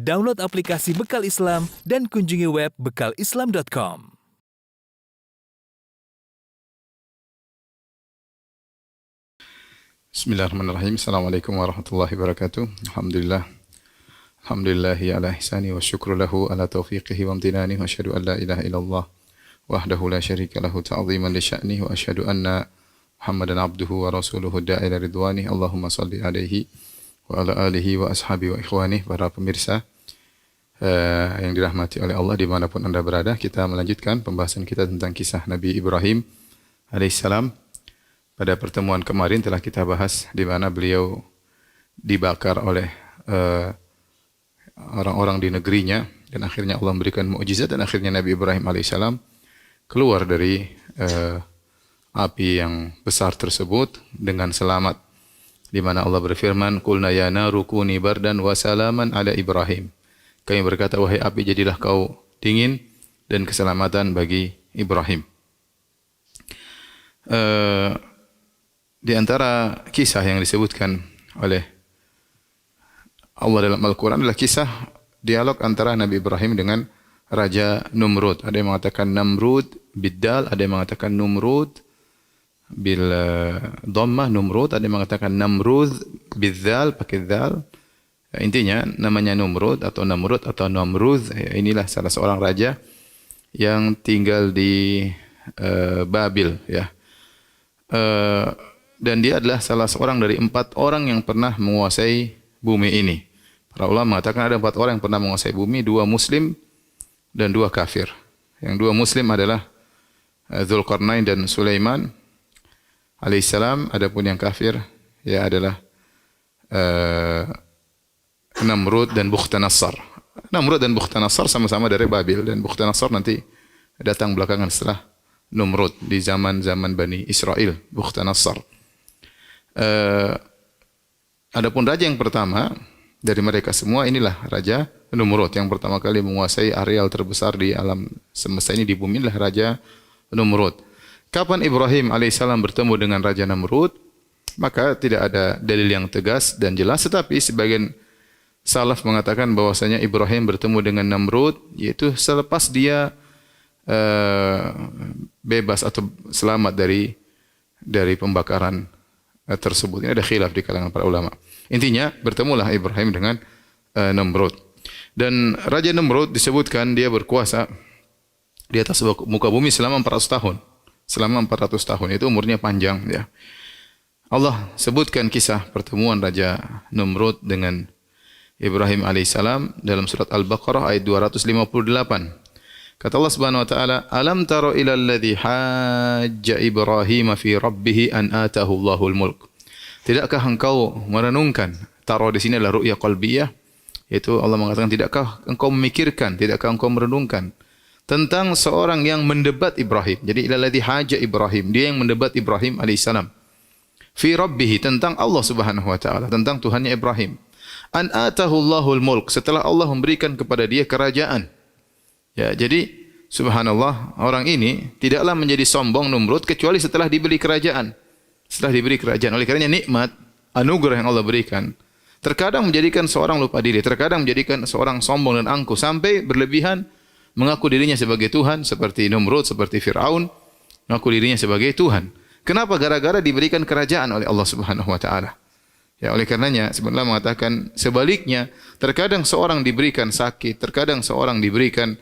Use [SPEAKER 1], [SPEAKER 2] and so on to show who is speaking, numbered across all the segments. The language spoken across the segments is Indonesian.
[SPEAKER 1] Download aplikasi Bekal Islam dan kunjungi web bekalislam.com.
[SPEAKER 2] Bismillahirrahmanirrahim. Assalamualaikum warahmatullahi wabarakatuh. Alhamdulillahi ala ihsani wa syukru lahu ala taufiqihi wa amtinani wa asyhadu an la ilaha illallah wahdahu la syarika lahu ta'ziman li sya'nihi wa asyhadu anna Muhammadan abduhu wa rasuluhu da'ila ridwani. Allahumma salli alaihi wa ala alihi wa ashabi wa ikhwani. Para pemirsa yang dirahmati oleh Allah dimanapun Anda berada, kita melanjutkan pembahasan kita tentang kisah Nabi Ibrahim alaihissalam. Pada pertemuan kemarin telah kita bahas di mana beliau dibakar oleh orang-orang di negerinya, dan akhirnya Allah memberikan mukjizat, dan akhirnya Nabi Ibrahim alaihissalam keluar dari api yang besar tersebut dengan selamat, di mana Allah berfirman, "Qulna ya naru kuni bardan wa salaman ala Ibrahim." Kami berkata, wahai api, jadilah kau dingin dan keselamatan bagi Ibrahim. Di antara kisah yang disebutkan oleh Allah dalam Al-Quran adalah kisah dialog antara Nabi Ibrahim dengan Raja Numrud. Ada yang mengatakan Namrud biddal, ada yang mengatakan Numrud bil dhammah Numrud, ada yang mengatakan Namrud bidzal pakai dzal. Intinya namanya Numrud atau Namrud atau Namrud. Inilah salah seorang raja yang tinggal di Babil, ya. Dan dia adalah salah seorang dari 4 orang yang pernah menguasai bumi ini. Para ulama mengatakan ada 4 orang yang pernah menguasai bumi, 2 muslim dan 2 kafir. Yang 2 muslim adalah Dzulqarnain dan Sulaiman alaihissalam. Adapun yang kafir ya adalah Namrud dan Bukhtanasar. Namrud dan Bukhtanasar sama-sama dari Babil, dan Bukhtanasar nanti datang belakangan setelah Numrud di zaman-zaman Bani Israel, Bukhtanasar. Adapun raja yang pertama dari mereka semua, inilah Raja Numrud yang pertama kali menguasai areal terbesar di alam semesta ini, di bumi, inilah Raja Numrud. Kapan Ibrahim alaihissalam bertemu dengan Raja Namrud? Maka tidak ada dalil yang tegas dan jelas, tetapi sebagian salaf mengatakan bahwasanya Ibrahim bertemu dengan Namrud yaitu selepas dia bebas atau selamat dari pembakaran tersebut. Ini ada khilaf di kalangan para ulama. Intinya bertemulah Ibrahim dengan Namrud. Dan Raja Namrud disebutkan dia berkuasa di atas muka bumi selama 400 tahun. Selama 400 tahun, itu umurnya panjang, ya. Allah sebutkan kisah pertemuan Raja Namrud dengan Ibrahim alaihissalam dalam surat Al-Baqarah ayat 258. Kata Allah Subhanahu wa taala, "Alam tara ilal ladzi hajja Ibrahim fi rabbih an atahu Allahul mulk." Tidakkah engkau merenungkan? Tara di sini adalah ru'ya qalbiyah, yaitu Allah mengatakan, tidakkah engkau memikirkan, tidakkah engkau merenungkan tentang seorang yang mendebat Ibrahim. Jadi ilal ladzi hajja Ibrahim, dia yang mendebat Ibrahim alaihissalam. Fi rabbih, tentang Allah Subhanahu wa taala, tentang Tuhannya Ibrahim. An atahu Allahul mulk, setelah Allah memberikan kepada dia kerajaan. Ya, jadi subhanallah, orang ini tidaklah menjadi sombong Numrud kecuali setelah diberi kerajaan. Setelah diberi kerajaan, oleh karenanya nikmat anugerah yang Allah berikan terkadang menjadikan seorang lupa diri, terkadang menjadikan seorang sombong dan angkuh sampai berlebihan mengaku dirinya sebagai Tuhan, seperti Numrud, seperti Firaun mengaku dirinya sebagai Tuhan. Kenapa? Gara-gara diberikan kerajaan oleh Allah Subhanahu wa taala. Ya, oleh karenanya sebenarnya mengatakan sebaliknya, terkadang seorang diberikan sakit, terkadang seorang diberikan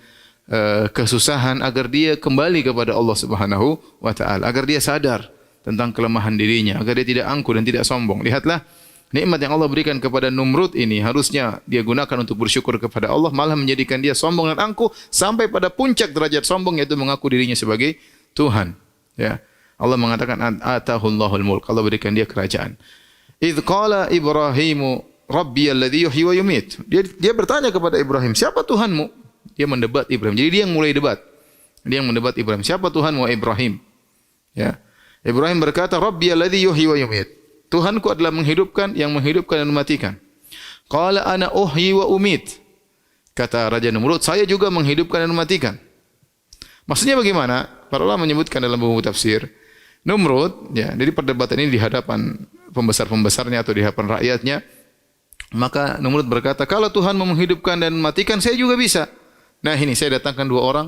[SPEAKER 2] kesusahan agar dia kembali kepada Allah Subhanahu wa taala, agar dia sadar tentang kelemahan dirinya, agar dia tidak angkuh dan tidak sombong. Lihatlah nikmat yang Allah berikan kepada Numrud ini, harusnya dia gunakan untuk bersyukur kepada Allah, malah menjadikan dia sombong dan angkuh sampai pada puncak derajat sombong, yaitu mengaku dirinya sebagai Tuhan. Ya, Allah mengatakan atahul mulk, Allah berikan dia kerajaan. Idz qala Ibrahimu Rabbi alladhi yuhyi wa yumit. Dia bertanya kepada Ibrahim, siapa Tuhanmu? Dia mendebat Ibrahim. Jadi dia yang mulai debat. Dia yang mendebat Ibrahim. Siapa Tuhanmu Ibrahim? Ya. Ibrahim berkata, Rabbi alladhi yuhyi wa yumit. Tuhanku adalah menghidupkan, yang menghidupkan dan mematikan. Qala ana uhyi wa umit. Kata Raja Namrud, saya juga menghidupkan dan mematikan. Maksudnya bagaimana? Para ulama menyebutkan dalam buku tafsir, Namrud, ya, jadi perdebatan ini di hadapan pembesar-pembesarnya atau di hadapan rakyatnya, Maka Namrud berkata, kalau Tuhan mau menghidupkan dan mematikan, saya juga bisa. Nah ini saya datangkan dua orang,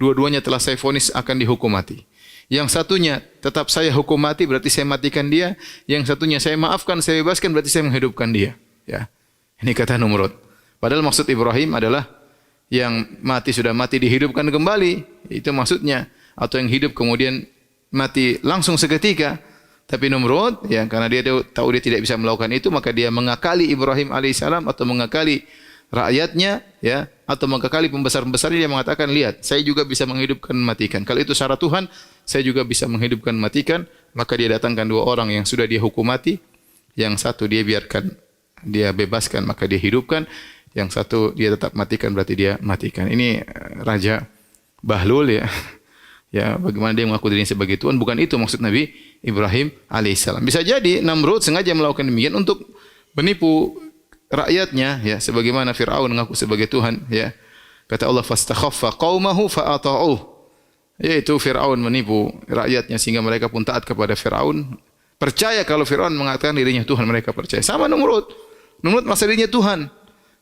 [SPEAKER 2] dua-duanya telah saya vonis akan dihukum mati. Yang satunya tetap saya hukum mati, berarti saya matikan dia. Yang satunya saya maafkan, saya bebaskan, berarti saya menghidupkan dia. Ya, ini kata Namrud. Padahal maksud Ibrahim adalah yang mati sudah mati dihidupkan kembali. Itu maksudnya. Atau yang hidup kemudian mati langsung seketika. Tapi Namrud, ya, karena dia tahu dia tidak bisa melakukan itu, maka dia mengakali Ibrahim alaihissalam atau mengakali rakyatnya, ya, atau mengakali pembesar-pembesarnya. Dia mengatakan, lihat, saya juga bisa menghidupkan matikan. Kalau itu syarat Tuhan, saya juga bisa menghidupkan matikan. Maka dia datangkan dua orang yang sudah dia hukum mati. Yang satu dia biarkan, dia bebaskan, maka dia hidupkan. Yang satu dia tetap matikan, berarti dia matikan. Ini Raja Bahlul, ya. Ya, bagaimana dia mengaku dirinya sebagai Tuhan? Bukan itu maksud Nabi Ibrahim alaihissalam. Bisa jadi Namrud sengaja melakukan demikian untuk menipu rakyatnya, ya, sebagaimana Firaun mengaku sebagai Tuhan, ya. Kata Allah, fastakhaffa qaumahu fa'ata'uh. Yaitu Firaun menipu rakyatnya sehingga mereka pun taat kepada Firaun. Percaya kalau Firaun mengatakan dirinya Tuhan, mereka percaya. Sama Namrud. Namrud merasa dirinya Tuhan.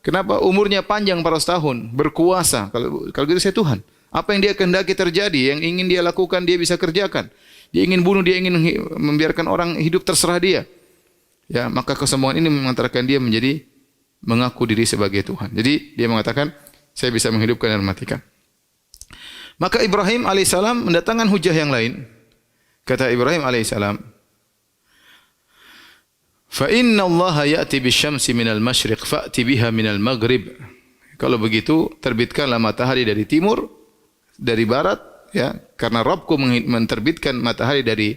[SPEAKER 2] Kenapa? Umurnya panjang 400 tahun, berkuasa. Kalau gitu saya Tuhan. Apa yang dia kehendaki terjadi, yang ingin dia lakukan, dia bisa kerjakan. Dia ingin bunuh, dia ingin membiarkan orang hidup, terserah dia. Ya, maka kesombongan ini mengantarkan dia menjadi mengaku diri sebagai Tuhan. Jadi dia mengatakan, saya bisa menghidupkan dan mematikan. Maka Ibrahim alaihissalam mendatangkan hujah yang lain. Kata Ibrahim alaihissalam, fa inna Allah ya'ti bisyamsi minal masyriq fa'ti biha minal maghrib. Kalau begitu, terbitkanlah matahari dari timur, dari barat, ya, karena Rabbku menerbitkan matahari dari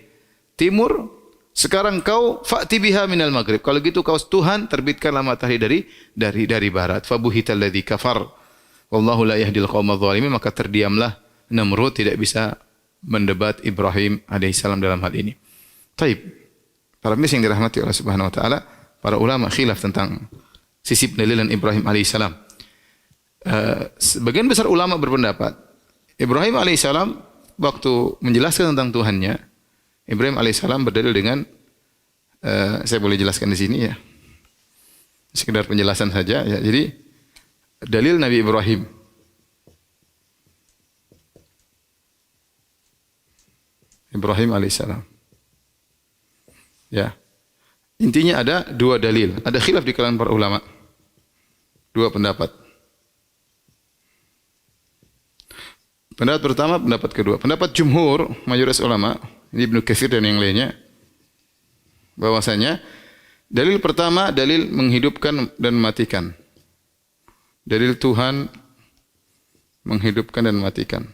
[SPEAKER 2] timur. Sekarang kau fa'ti biha minal maghrib. Kalau gitu kau Tuhan, terbitkanlah matahari dari barat. Fabuhital ladzi kafar wallahu la yahdil qaumadz zalimin. Maka terdiamlah Namrud, tidak bisa mendebat Ibrahim alaihissalam dalam hal ini. Taib. Para pemirsa yang dirahmati Allah Subhanahu wa taala, para ulama khilaf tentang sisi pendalilan Ibrahim alaihissalam. Sebagian besar ulama berpendapat Ibrahim alaihissalam waktu menjelaskan tentang Tuhannya, Ibrahim alaihissalam berdalil dengan, saya boleh jelaskan di sini, ya, sekedar penjelasan saja, ya. Jadi dalil Nabi Ibrahim, Ibrahim alaihissalam, ya, intinya ada dua dalil, ada khilaf di kalangan para ulama, dua pendapat. Pendapat pertama, pendapat kedua. Pendapat jumhur, mayoritas ulama, ini Ibnu Katsir dan yang lainnya, bahwasanya dalil pertama, dalil menghidupkan dan mematikan. Dalil Tuhan menghidupkan dan mematikan.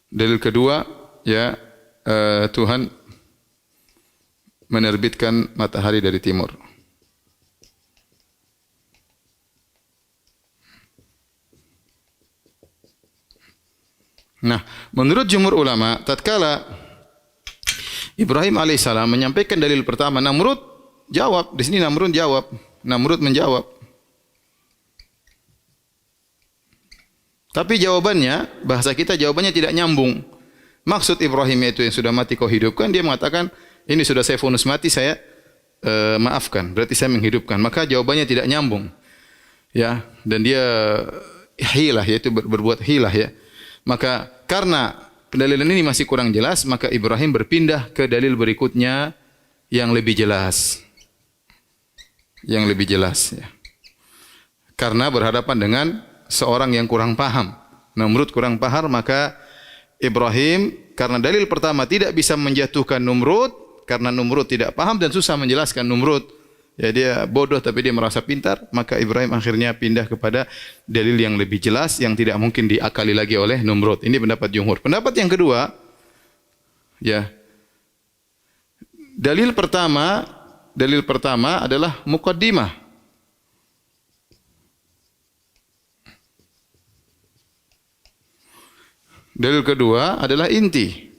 [SPEAKER 2] Dalil kedua, ya, Tuhan menerbitkan matahari dari timur. Nah, menurut jumhur ulama, tatkala Ibrahim alaihissalam menyampaikan dalil pertama, Namrud jawab. Di sini Namrud jawab. Namrud menjawab. Tapi jawabannya, bahasa kita jawabannya tidak nyambung. Maksud Ibrahim itu yang sudah mati kau hidupkan, dia mengatakan, ini sudah saya vonis mati, saya maafkan. Berarti saya menghidupkan. Maka jawabannya tidak nyambung. Ya, dan dia hilah, yaitu berbuat hilah, ya. Maka karena pendalilan ini masih kurang jelas, maka Ibrahim berpindah ke dalil berikutnya yang lebih jelas. Yang lebih jelas, ya. Karena berhadapan dengan seorang yang kurang paham. Namrud kurang paham, maka Ibrahim karena dalil pertama tidak bisa menjatuhkan Namrud, karena Namrud tidak paham dan susah menjelaskan Namrud. Ya, dia bodoh tapi dia merasa pintar, maka Ibrahim akhirnya pindah kepada dalil yang lebih jelas yang tidak mungkin diakali lagi oleh Namrud. Ini pendapat jumhur. Pendapat yang kedua, ya, dalil pertama adalah muqaddimah. Dalil kedua adalah inti.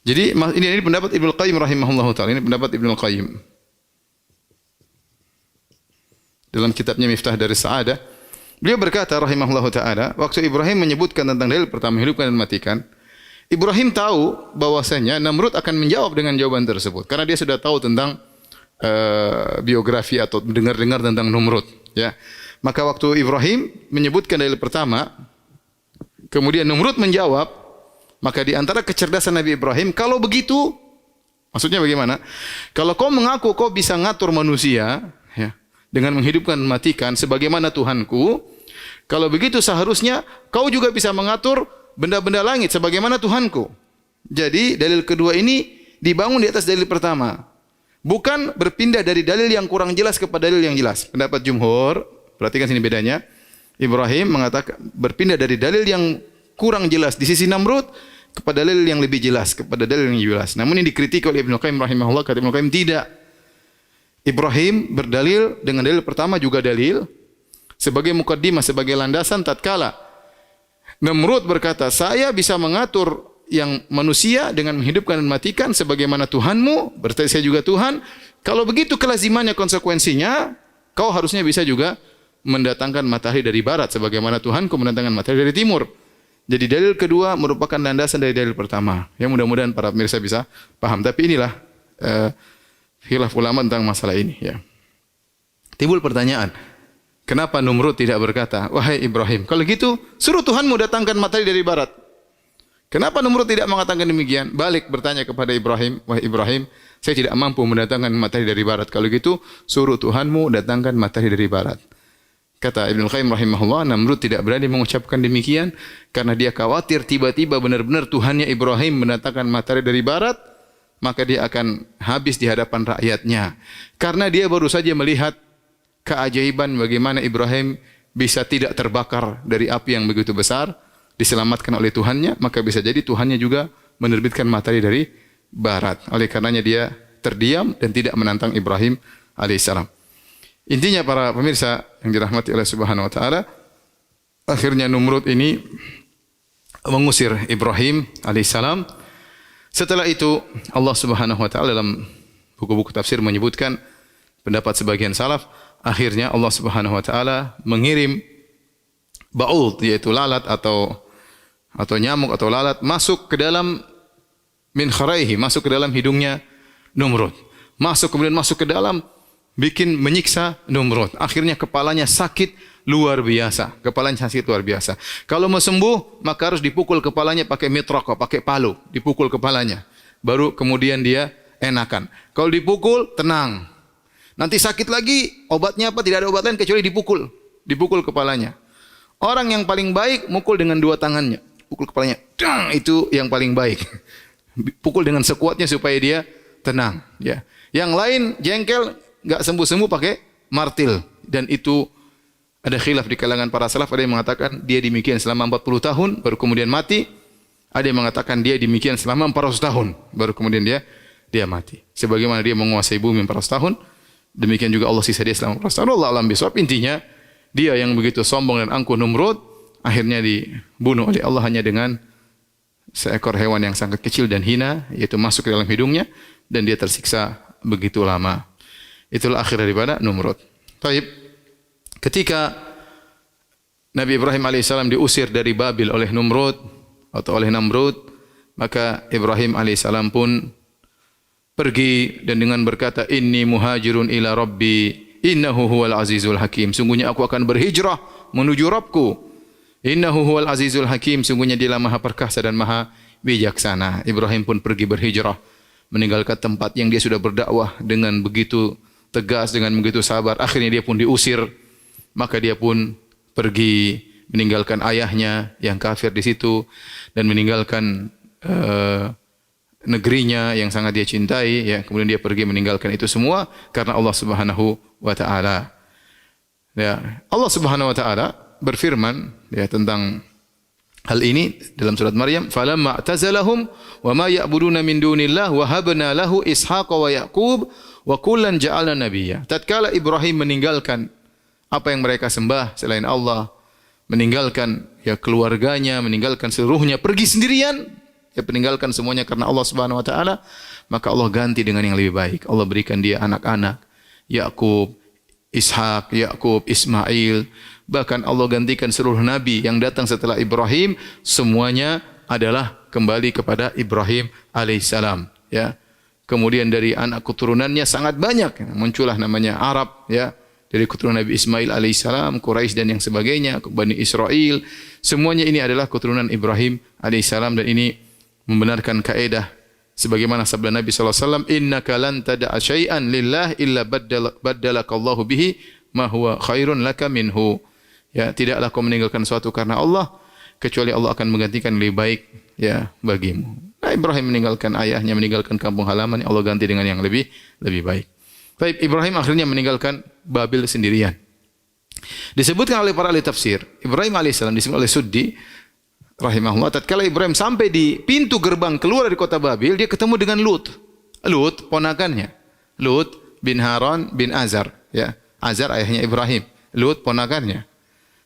[SPEAKER 2] Jadi ini pendapat Ibnu Qayyim rahimahullahu taala. Ini pendapat Ibnu Qayyim dalam kitabnya Miftah Daris Sa'adah. Beliau berkata rahimahullahu taala, waktu Ibrahim menyebutkan tentang dalil pertama menghidupkan dan mematikan, Ibrahim tahu bahwasanya Namrud akan menjawab dengan jawaban tersebut karena dia sudah tahu tentang biografi atau dengar-dengar tentang Namrud, ya. Maka waktu Ibrahim menyebutkan dalil pertama, kemudian Namrud menjawab, maka di antara kecerdasan Nabi Ibrahim, kalau begitu, maksudnya bagaimana? Kalau kau mengaku kau bisa ngatur manusia, ya, dengan menghidupkan dan mematikan sebagaimana Tuhanku, kalau begitu seharusnya kau juga bisa mengatur benda-benda langit sebagaimana Tuhanku. Jadi dalil kedua ini dibangun di atas dalil pertama. Bukan berpindah dari dalil yang kurang jelas kepada dalil yang jelas. Pendapat jumhur, perhatikan sini bedanya. Ibrahim mengatakan berpindah dari dalil yang kurang jelas di sisi Namrud kepada dalil yang lebih jelas, kepada dalil yang jelas. Namun ini dikritik oleh Ibnu Qayyim rahimahullah, kata Ibnu Qayyim tidak. Ibrahim berdalil dengan dalil pertama juga dalil sebagai mukaddimah, sebagai landasan tatkala Namrud berkata, "Saya bisa mengatur yang manusia dengan menghidupkan dan matikan sebagaimana Tuhanmu, berarti saya juga Tuhan. Kalau begitu kelazimannya, konsekuensinya, kau harusnya bisa juga mendatangkan matahari dari barat sebagaimana Tuhanku mendatangkan matahari dari timur." Jadi dalil kedua merupakan landasan dari dalil pertama. Yang mudah-mudahan para pemirsa bisa paham. Tapi inilah khilaf ulama tentang masalah ini, ya. Timbul pertanyaan, kenapa Namrud tidak berkata, "Wahai Ibrahim, kalau gitu suruh Tuhanmu datangkan matahari dari barat"? Kenapa Namrud tidak mengatakan demikian? Balik bertanya kepada Ibrahim, "Wahai Ibrahim, saya tidak mampu mendatangkan matahari dari barat. Kalau gitu suruh Tuhanmu datangkan matahari dari barat." Kata Ibnu Qayyim rahimahullah, Namrud tidak berani mengucapkan demikian karena dia khawatir tiba-tiba benar-benar Tuhannya Ibrahim mendatangkan matahari dari barat, maka dia akan habis di hadapan rakyatnya. Karena dia baru saja melihat keajaiban bagaimana Ibrahim bisa tidak terbakar dari api yang begitu besar, diselamatkan oleh Tuhannya, maka bisa jadi Tuhannya juga menerbitkan matahari dari barat. Oleh karenanya dia terdiam dan tidak menantang Ibrahim alaihissalam. Intinya para pemirsa yang dirahmati oleh Subhanahu wa taala, akhirnya Namrud ini mengusir Ibrahim alaihissalam. Setelah itu Allah Subhanahu wa taala dalam buku-buku tafsir menyebutkan pendapat sebagian salaf, akhirnya Allah Subhanahu wa taala mengirim ba'ud, yaitu lalat atau nyamuk atau lalat masuk ke dalam min kharaihi, masuk ke dalam hidungnya Namrud. Kemudian masuk ke dalam, bikin menyiksa Namrud. Akhirnya kepalanya sakit luar biasa. Kalau mau sembuh, maka harus dipukul kepalanya pakai mitraqah, pakai palu, dipukul kepalanya. Baru kemudian dia enakan. Kalau dipukul, tenang. Nanti sakit lagi, obatnya apa? Tidak ada obat lain kecuali dipukul kepalanya. Orang yang paling baik mukul dengan dua tangannya. Pukul kepalanya, dang, itu yang paling baik. Pukul dengan sekuatnya supaya dia tenang. Ya. Yang lain jengkel, enggak sembuh-sembuh pakai martil, dan itu ada khilaf di kalangan para salaf. Ada yang mengatakan dia demikian selama 40 tahun baru kemudian mati. Ada yang mengatakan dia demikian selama 400 tahun baru kemudian dia mati. Sebagaimana dia menguasai bumi 400 tahun, demikian juga Allah sisa dia selama 400 tahun. Allah alam bisawab. Intinya dia yang begitu sombong dan angkuh Namrud akhirnya dibunuh oleh Allah hanya dengan seekor hewan yang sangat kecil dan hina, yaitu masuk ke dalam hidungnya, dan dia tersiksa begitu lama. Itulah akhir daripada Namrud. Taib. Ketika Nabi Ibrahim alaihissalam diusir dari Babil oleh Namrud atau oleh Namrud, maka Ibrahim alaihissalam pun pergi dan dengan berkata, "Inni muhajirun ila Rabbi, innahu huwal azizul hakim." Sungguhnya aku akan berhijrah menuju Rabbku. Innahu huwal azizul hakim. Sungguhnya Dialah Maha Perkasa dan Maha Bijaksana. Ibrahim pun pergi berhijrah, meninggalkan tempat yang dia sudah berdakwah dengan begitu tegas, dengan begitu sabar. Akhirnya dia pun diusir, maka dia pun pergi meninggalkan ayahnya yang kafir di situ dan meninggalkan negerinya yang sangat dia cintai. Ya, kemudian dia pergi meninggalkan itu semua karena Allah Subhanahu wa taala. Ya, Allah Subhanahu wa taala berfirman ya tentang hal ini dalam surat Maryam, "Falamma i'tazalahum wa ma ya'buduna min dunillah wa habna lahu Ishaqa wa Yaqub wa kullan ja'alna nabiyya." Tatkala Ibrahim meninggalkan apa yang mereka sembah selain Allah, meninggalkan ya keluarganya, meninggalkan seluruhnya, pergi sendirian, ya meninggalkan semuanya karena Allah Subhanahu wa taala, maka Allah ganti dengan yang lebih baik. Allah berikan dia anak-anak, Yakub, Ishak, Yakub, Ismail, Bahkan Allah gantikan seluruh nabi yang datang setelah Ibrahim, semuanya adalah kembali kepada Ibrahim alaihissalam. Ya. Kemudian dari anak keturunannya sangat banyak. Muncullah namanya Arab. Ya. Dari keturunan Nabi Ismail alaihissalam, Quraisy dan yang sebagainya, Bani Israel. Semuanya ini adalah keturunan Ibrahim alaihissalam dan ini membenarkan kaedah sebagaimana sabda Nabi SAW, innaka lan tada'a syai'an lillah illa baddalakallahu bihi ma huwa khairun laka minhu. Ya, tidaklah kau meninggalkan sesuatu karena Allah kecuali Allah akan menggantikan lebih baik ya bagimu. Nah, Ibrahim meninggalkan ayahnya, meninggalkan kampung halaman, Allah ganti dengan yang lebih baik. Baik, Ibrahim akhirnya meninggalkan Babil sendirian. Disebutkan oleh para ahli tafsir, Ibrahim alaihissalam disebut oleh Suddi rahimahullah, tatkala Ibrahim sampai di pintu gerbang keluar dari kota Babil, dia ketemu dengan Lut. Lut ponakannya. Lut bin Haran bin Azar, ya. Azar ayahnya Ibrahim, Lut ponakannya.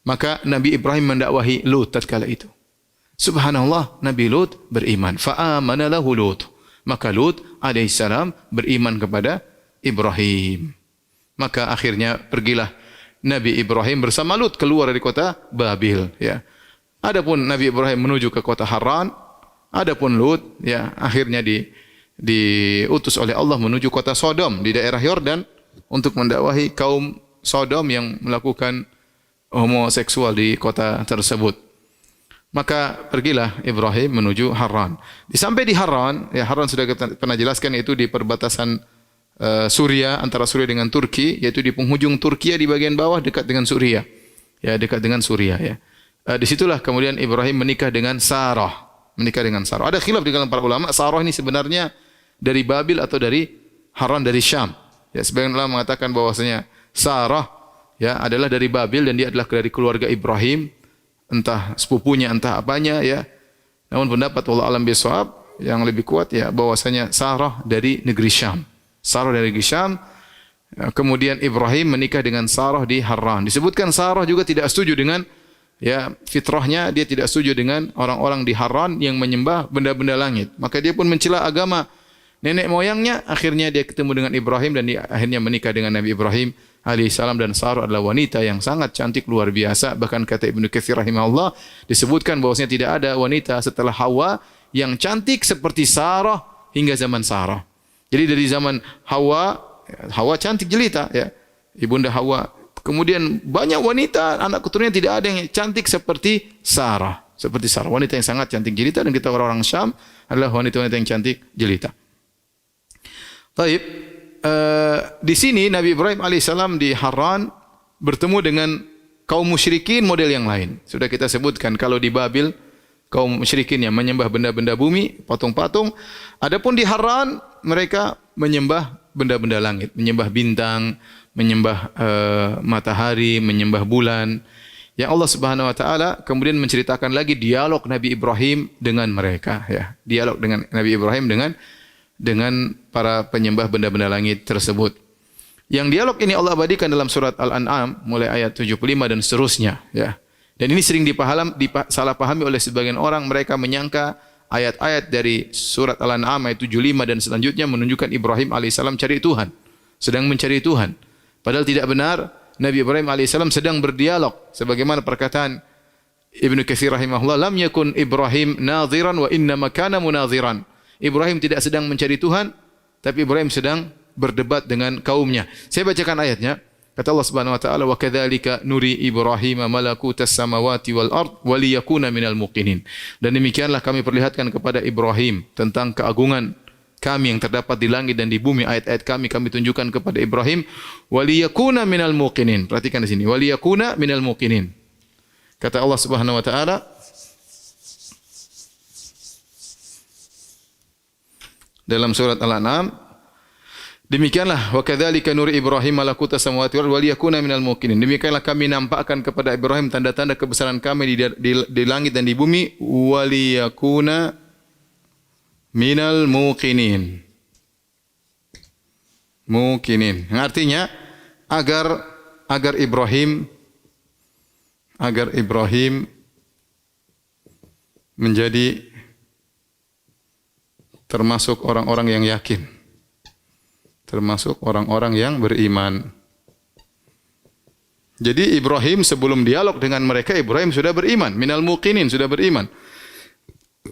[SPEAKER 2] Maka Nabi Ibrahim mendakwahi Lut tatkala itu. Subhanallah, Nabi Lut beriman. Fa'amana lahu Lut. Maka Lut alaihissalam beriman kepada Ibrahim. Maka akhirnya pergilah Nabi Ibrahim bersama Lut keluar dari kota Babil, ya. Adapun Nabi Ibrahim menuju ke kota Haran, adapun Lut ya akhirnya diutus oleh Allah menuju kota Sodom di daerah Yordan untuk mendakwahi kaum Sodom yang melakukan homoseksual di kota tersebut. Maka pergilah Ibrahim menuju Haran. Sampai di Haran, ya Haran sudah kita pernah jelaskan, itu di perbatasan Suria, antara Suria dengan Turki, yaitu di penghujung Turki di bagian bawah dekat dengan Suria. Ya, dekat dengan Suria ya. Disitulah kemudian Ibrahim menikah dengan Sarah. Menikah dengan Sarah. Ada khilaf di kalangan para ulama, Sarah ini sebenarnya dari Babil atau dari Haran, dari Syam. Ya, sebagian ulama mengatakan bahwasanya Sarah ya adalah dari Babil dan dia adalah dari keluarga Ibrahim, entah sepupunya entah apanya ya. Namun pendapat wallahu alam bishawab yang lebih kuat ya bahwasanya Sarah dari negeri Syam. Sarah dari negeri Syam. Kemudian Ibrahim menikah dengan Sarah di Haran. Disebutkan Sarah juga tidak setuju dengan ya fitrahnya, dia tidak setuju dengan orang-orang di Haran yang menyembah benda-benda langit. Maka dia pun mencela agama nenek moyangnya. Akhirnya dia ketemu dengan Ibrahim dan dia akhirnya menikah dengan Nabi Ibrahim alaihissalam. Dan Sarah adalah wanita yang sangat cantik luar biasa. Bahkan kata Ibnu Katsir rahimahullah, disebutkan bahwasanya tidak ada wanita setelah Hawa yang cantik seperti Sarah hingga zaman Sarah. Jadi dari zaman Hawa cantik jelita ya, ibunda Hawa. Kemudian banyak wanita anak keturunannya tidak ada yang cantik seperti Sarah. Seperti Sarah, wanita yang sangat cantik jelita, dan kita orang-orang Syam adalah wanita-wanita yang cantik jelita. Taib, di sini Nabi Ibrahim alaihissalam di Haran bertemu dengan kaum musyrikin model yang lain. Sudah kita sebutkan kalau di Babil kaum musyrikin yang menyembah benda-benda bumi, patung-patung. Adapun di Haran mereka menyembah benda-benda langit, menyembah bintang, menyembah matahari, menyembah bulan. Yang Allah Subhanahu wa taala kemudian menceritakan lagi dialog Nabi Ibrahim dengan mereka ya. Dialog dengan Nabi Ibrahim dengan para penyembah benda-benda langit tersebut. Yang dialog ini Allah abadikan dalam surat Al-An'am mulai ayat 75 dan seterusnya ya. Dan ini sering salah pahami oleh sebagian orang. Mereka menyangka ayat-ayat dari surat Al-An'am ayat 75 dan selanjutnya menunjukkan Ibrahim alaihissalam cari Tuhan, sedang mencari Tuhan. Padahal tidak benar. Nabi Ibrahim alaihissalam sedang berdialog sebagaimana perkataan Ibnu Katsir rahimahullah, lam yakun Ibrahim nadhiran wa innama kana munadhiran. Ibrahim tidak sedang mencari Tuhan, tapi Ibrahim sedang berdebat dengan kaumnya. Saya bacakan ayatnya. Kata Allah Subhanahu wa taala, wa kadzalika nuri Ibrahim malakutas samawati wal ard wa liyakuna minal muqinin. Dan demikianlah kami perlihatkan kepada Ibrahim tentang keagungan kami yang terdapat di langit dan di bumi. Ayat-ayat kami tunjukkan kepada Ibrahim wa liyakuna minal muqinin. Perhatikan di sini, wa liyakuna minal muqinin. Kata Allah Subhanahu wa taala dalam surat Al-An'am, demikianlah wa kadzalika nuri Ibrahim malakutas samawati wal ardi wa liyakuna minal muqinin. Demikianlah kami nampakkan kepada Ibrahim tanda-tanda kebesaran kami di langit dan di bumi, wa liyakuna minal muqinin. Muqinin. Artinya agar Ibrahim menjadi termasuk orang-orang yang yakin. Termasuk orang-orang yang beriman. Jadi Ibrahim sebelum dialog dengan mereka, Ibrahim sudah beriman. Minal muqinin, sudah beriman.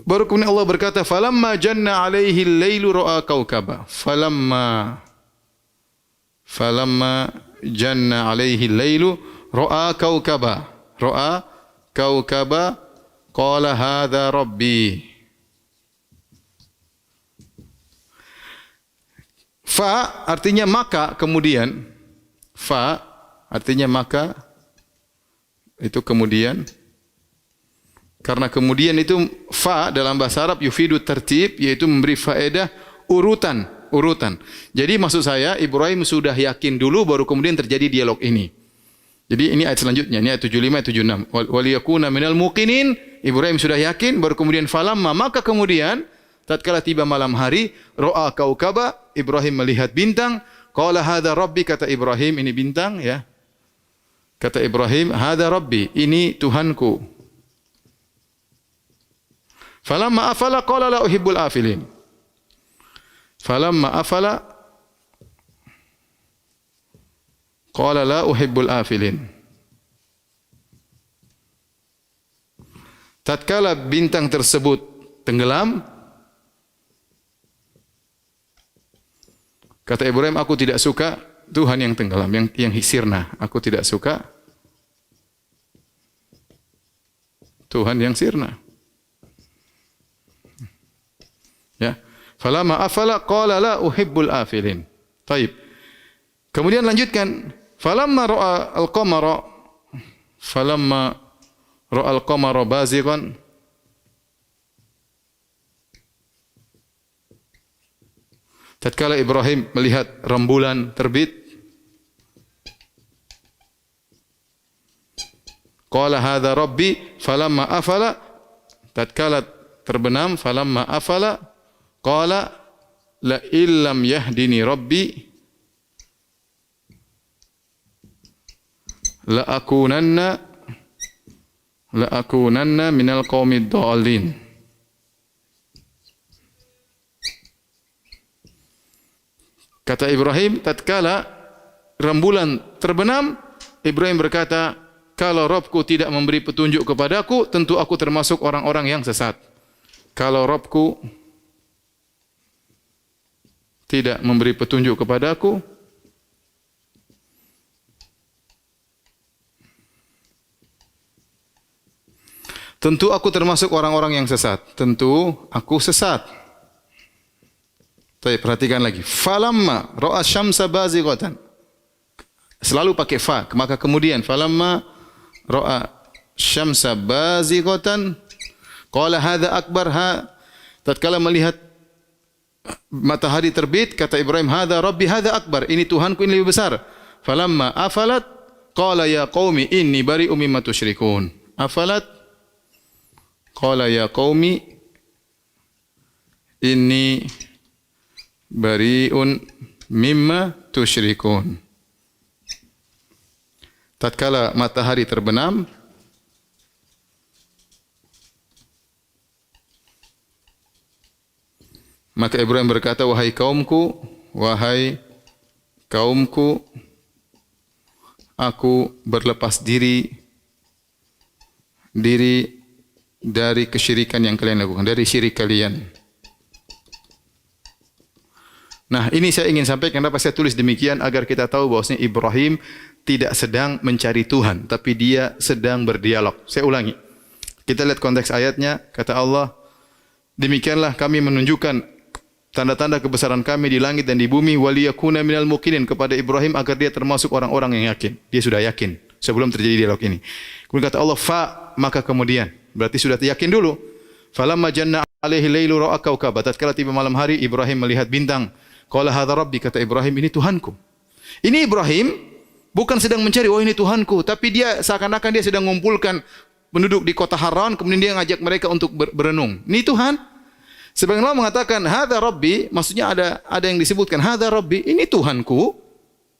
[SPEAKER 2] Baru kemudian Allah berkata, falamma janna alaihi al-lailu ra'a kaukaba. Falamma janna alaihi al-lailu ra'a kaukaba. Ra'a kaukaba qala hadha rabbi. Fa artinya maka kemudian. Fa artinya maka itu kemudian. Karena kemudian itu fa dalam bahasa Arab yufidu tertib, yaitu memberi faedah urutan. Jadi maksud saya Ibrahim sudah yakin dulu baru kemudian terjadi dialog ini. Jadi ini ayat selanjutnya, ini ayat 75 76. Waliyakuna minal muqinin, Ibrahim sudah yakin baru kemudian falamma, maka kemudian tatkala tiba malam hari, ra'a kaukaba, Ibrahim melihat bintang, qala hadza rabbi, kata Ibrahim, ini bintang ya. Kata Ibrahim, hadza rabbi, ini Tuhanku. Falamma afala qala la uhibbul afilin. Falamma afala qala la uhibbul afilin. Tatkala bintang tersebut tenggelam, kata Ibrahim, aku tidak suka Tuhan yang tenggelam, yang sirna. Aku tidak suka Tuhan yang sirna. Ya. Falamma afala qala la uhibbul afilin. Baik. Kemudian lanjutkan, falamma ra'a al-qamara bazighan, tatkala Ibrahim melihat rembulan terbit, qala hadza rabbi, falamma afala, tatkala terbenam, falamma afala qala la illam yahdini rabbi la akunanna minal qaumid dhalin. Kata Ibrahim, tatkala rembulan terbenam, Ibrahim berkata, kalau Rabbku tidak memberi petunjuk kepadaku, tentu aku termasuk orang-orang yang sesat. Kalau Rabbku tidak memberi petunjuk kepadaku, tentu aku termasuk orang-orang yang sesat. Tentu aku sesat. Tapi perhatikan lagi. Falamma ra'a syamsa bazighatan. Selalu pakai fa. Maka kemudian falamma ra'a syamsa bazighatan qala hadza akbar. Tatkala melihat matahari terbit, kata Ibrahim, hadza rabbi hadza akbar, ini Tuhanku, ini lebih besar. Falamma afalat qala ya qaumi inni bari'um mimma tusyrikun. Afalat qala ya qaumi inni bari'un mimma tusyrikun. Tatkala matahari terbenam, maka Ibrahim berkata, wahai kaumku, aku berlepas diri dari kesyirikan yang kalian lakukan, dari syirik kalian. Nah, ini saya ingin sampaikan, kenapa saya tulis demikian, agar kita tahu bahwasanya Ibrahim tidak sedang mencari Tuhan, tapi dia sedang berdialog. Saya ulangi. Kita lihat konteks ayatnya, kata Allah, demikianlah kami menunjukkan tanda-tanda kebesaran kami di langit dan di bumi, waliyakuna minal muqinin, kepada Ibrahim agar dia termasuk orang-orang yang yakin. Dia sudah yakin sebelum terjadi dialog ini. Kemudian kata Allah, fa, maka kemudian, berarti sudah yakin dulu. Falamma janna alaihi lailu ra'a kaukaba, tatkala tiba malam hari, Ibrahim melihat bintang. Qala hadza rabbi, kata Ibrahim, ini Tuhanku. Ini Ibrahim bukan sedang mencari, oh ini Tuhanku, tapi dia seakan-akan dia sedang mengumpulkan penduduk di kota Haran, kemudian dia ngajak mereka untuk berenung. Ini Tuhan. Sebagian Allah mengatakan hadza rabbi, maksudnya ada yang disebutkan hadza rabbi, ini Tuhanku.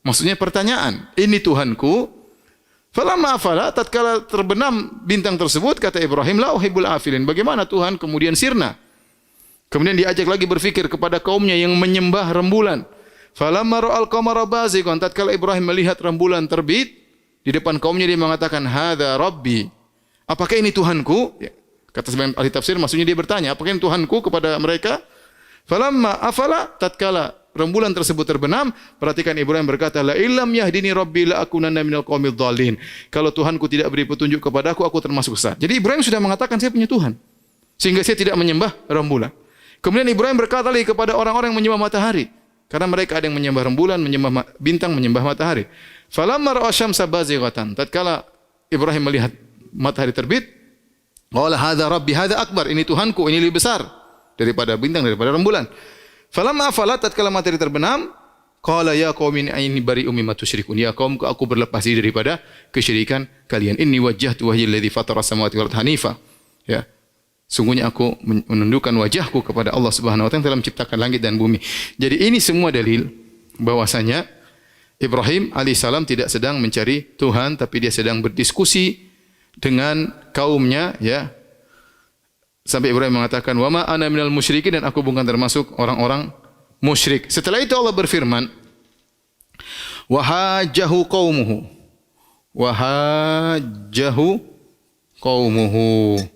[SPEAKER 2] Maksudnya pertanyaan, ini Tuhanku. Falamma afala, tatkala terbenam bintang tersebut, kata Ibrahim, la uhibbul afilin. Bagaimana Tuhan kemudian sirna? Kemudian diajak lagi berfikir kepada kaumnya yang menyembah rembulan. Falamma ra'al qamara bazighan, tatkala Ibrahim melihat rembulan terbit, Di depan kaumnya dia mengatakan, "Hadza Rabbi." Apakah ini Tuhanku? Ya. Kata sebagian ahli tafsir, maksudnya dia bertanya, apakah ini Tuhanku kepada mereka? Falamma afala, tatkala rembulan tersebut terbenam, perhatikan Ibrahim berkata, "La illam yahdini rabbi la akunanna minal qaumidh dhalin." Kalau Tuhanku tidak beri petunjuk kepadaku, aku termasuk sesat. Jadi Ibrahim sudah mengatakan saya punya Tuhan. Sehingga saya tidak menyembah rembulan. Kemudian Ibrahim berkata lagi kepada orang-orang yang menyembah matahari. Karena mereka ada yang menyembah rembulan, menyembah bintang, menyembah matahari. Falamma ra'a syamsa bazighatan. Tatkala Ibrahim melihat matahari terbit, qala hadza rabbi hadza akbar. Ini Tuhanku, ini lebih besar daripada bintang, daripada rembulan. Falamma afalat, tatkala matahari terbenam, qala ya qaumi inni bari'um mimma tusyrikun. Ya kaumku, aku berlepas diri daripada kesyirikan kalian. Inni wajjahtu wajhi alladzi fatara samawati wal arda hanifa. Ya. Sungguhnya aku menundukkan wajahku kepada Allah Subhanahu wa taala yang telah menciptakan langit dan bumi. Jadi ini semua dalil bahwasanya Ibrahim alaihissalam tidak sedang mencari Tuhan, tapi dia sedang berdiskusi dengan kaumnya, ya. Sampai Ibrahim mengatakan, "Wa ma ana minal musyrikin," dan aku bukan termasuk orang-orang musyrik. Setelah itu Allah berfirman, "Wa hajjahu qaumuhu." Wa hajjahu qaumuhu.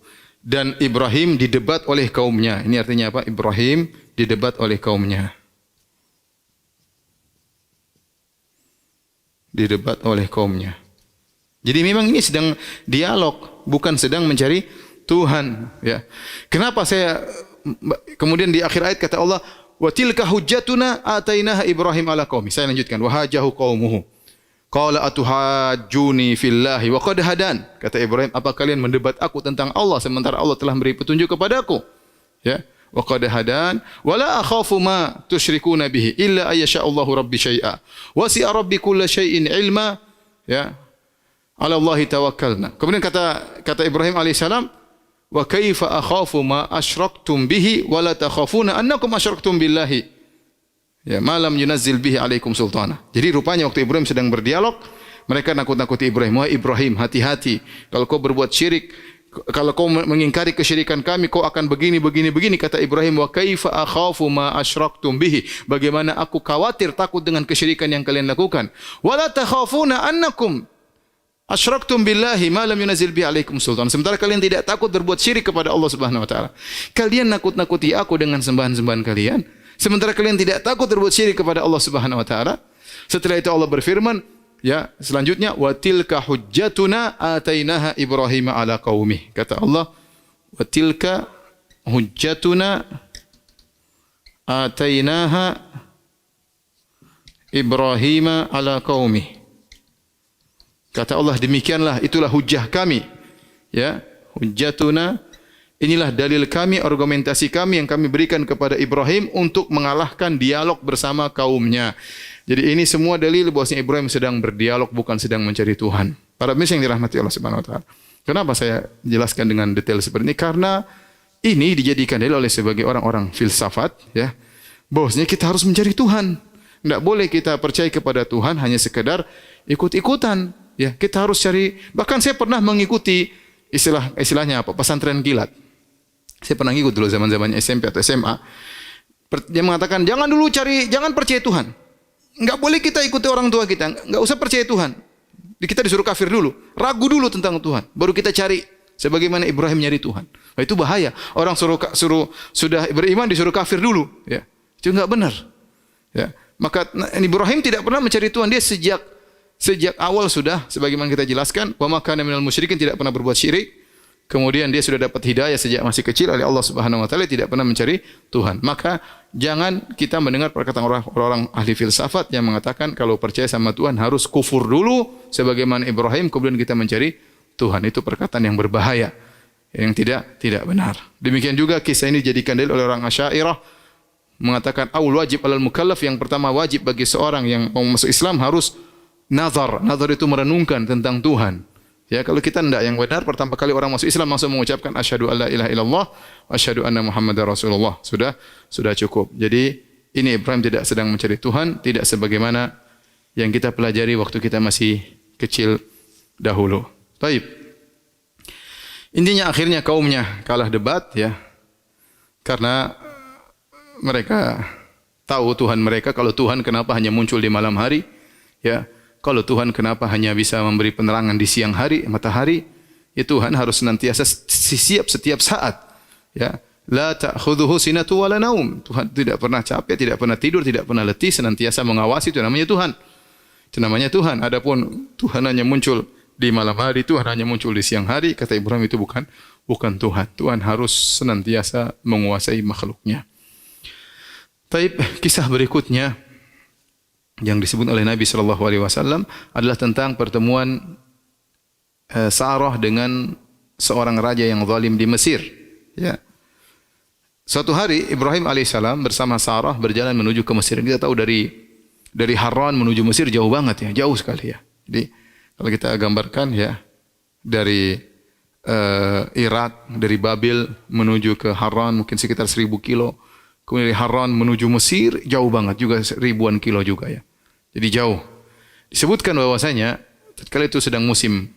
[SPEAKER 2] Dan Ibrahim didebat oleh kaumnya. Ini artinya apa? Ibrahim didebat oleh kaumnya. Didebat oleh kaumnya. Jadi memang ini sedang dialog, bukan sedang mencari Tuhan, ya. Kenapa saya kemudian di akhir ayat kata Allah, "Wa tilka hujjatuna atainaha Ibrahim ala qaumi." Saya lanjutkan, "Wa hajahu qaumuhu." Qala atuhajjuni fillahi wa qad hadan. Kata Ibrahim, apa kalian mendebat aku tentang Allah sementara Allah telah memberi petunjuk kepadaku? Ya. Wa qad hadan wa la akhafu ma tusyrikuna bihi illa ayyasha Allahu rabbi syai'a. Wasi'a rabbi kulla syai'in ilma. Ya. Ala Allahi tawakkalna. Kemudian kata Ibrahim alaihissalam, wa kaifa akhafu ma asyraktum bihi wa la takhafuna annakum asyraktum billahi. Ya, malam yunazzil bihi alaikum sultana. Jadi rupanya waktu Ibrahim sedang berdialog, mereka nakut-nakuti Ibrahim. Wahai Ibrahim, hati-hati. Kalau kau berbuat syirik, kalau kau mengingkari kesyirikan kami, kau akan begini. Kata Ibrahim, wa kaifa akhafu ma asyraktum bihi. Bagaimana aku khawatir, takut dengan kesyirikan yang kalian lakukan. Wala takhafuna annakum asyraktum billahi ma lam yunazzil bihi alaikum sultan. Sementara kalian tidak takut berbuat syirik kepada Allah Subhanahu wa taala. Kalian nakut-nakuti aku dengan sembahan-sembahan kalian. Sementara kalian tidak takut berbuat syirik kepada Allah Subhanahu wa taala. Setelah itu Allah berfirman, ya, selanjutnya wa tilka hujjatuna atainaha Ibrahim ala qaumi. Kata Allah, wa tilka hujjatuna atainaha Ibrahim ala qaumi. Kata Allah, demikianlah, itulah hujjah kami. Ya, hujjatuna, inilah dalil kami, argumentasi kami yang kami berikan kepada Ibrahim untuk mengalahkan dialog bersama kaumnya. Jadi ini semua dalil bahwasanya Ibrahim sedang berdialog, bukan sedang mencari Tuhan. Para pemirsa yang dirahmati Allah Subhanahu wa taala. Kenapa saya jelaskan dengan detail seperti ini? Karena ini dijadikan dalil oleh sebagai orang-orang filsafat, ya. Bahwasanya kita harus mencari Tuhan. Tidak boleh kita percaya kepada Tuhan hanya sekedar ikut-ikutan, ya. Kita harus cari. Bahkan saya pernah mengikuti istilahnya apa? Pesantren kilat. Saya pernah ngikut dulu zaman-zaman SMP atau SMA. Dia mengatakan, jangan percaya Tuhan. Enggak boleh kita ikuti orang tua kita. Enggak usah percaya Tuhan. Kita disuruh kafir dulu. Ragu dulu tentang Tuhan. Baru kita cari sebagaimana Ibrahim nyari Tuhan. Nah, itu bahaya. Orang sudah beriman disuruh kafir dulu. Ya. Itu enggak benar. Ya. Maka Ibrahim tidak pernah mencari Tuhan. Dia sejak awal sudah, sebagaimana kita jelaskan, wa ma kana minal musyrikin, tidak pernah berbuat syirik. Kemudian dia sudah dapat hidayah sejak masih kecil oleh Allah Subhanahu wa taala, tidak pernah mencari Tuhan. Maka jangan kita mendengar perkataan orang-orang ahli filsafat yang mengatakan kalau percaya sama Tuhan harus kufur dulu sebagaimana Ibrahim kemudian kita mencari Tuhan. Itu perkataan yang berbahaya, yang tidak benar. Demikian juga kisah ini dijadikan dalil oleh orang Asy'ariyah mengatakan awal wajib alal mukallaf, yang pertama wajib bagi seorang yang mau masuk Islam harus nazar. Nazar itu merenungkan tentang Tuhan. Ya, kalau kita tidak yang benar, pertama kali orang masuk Islam langsung mengucapkan asyhadu alla ilaha illallah wa asyhadu anna muhammadar rasulullah. Sudah cukup. Jadi ini Ibrahim tidak sedang mencari Tuhan, tidak sebagaimana yang kita pelajari waktu kita masih kecil dahulu. Baik. Intinya akhirnya kaumnya kalah debat, ya. Karena mereka tahu Tuhan mereka. Kalau Tuhan kenapa hanya muncul di malam hari, ya. Kalau Tuhan kenapa hanya bisa memberi penerangan di siang hari, matahari? Ya Tuhan harus senantiasa siap setiap saat. Ya, la ta'khudhuhu sinatu wala naum. Tuhan tidak pernah capek, tidak pernah tidur, tidak pernah letih, senantiasa mengawasi, itu namanya Tuhan. Itu namanya Tuhan. Adapun Tuhan hanya muncul di malam hari, Tuhan hanya muncul di siang hari, kata Ibrahim itu bukan Tuhan. Tuhan harus senantiasa menguasai makhluknya. Taib, kisah berikutnya yang disebut oleh Nabi sallallahu alaihi wasallam adalah tentang pertemuan Sarah dengan seorang raja yang zalim di Mesir. Ya. Suatu hari Ibrahim alaihissalam bersama Sarah berjalan menuju ke Mesir. Kita tahu dari Harran menuju Mesir jauh banget ya, jauh sekali ya. Jadi kalau kita gambarkan ya dari Irak, dari Babil menuju ke Harran mungkin sekitar 1000 kilo. Kemudian dari Harran menuju Mesir jauh banget juga ribuan kilo juga ya. Jadi jauh. Disebutkan bahwasanya tatkala itu sedang musim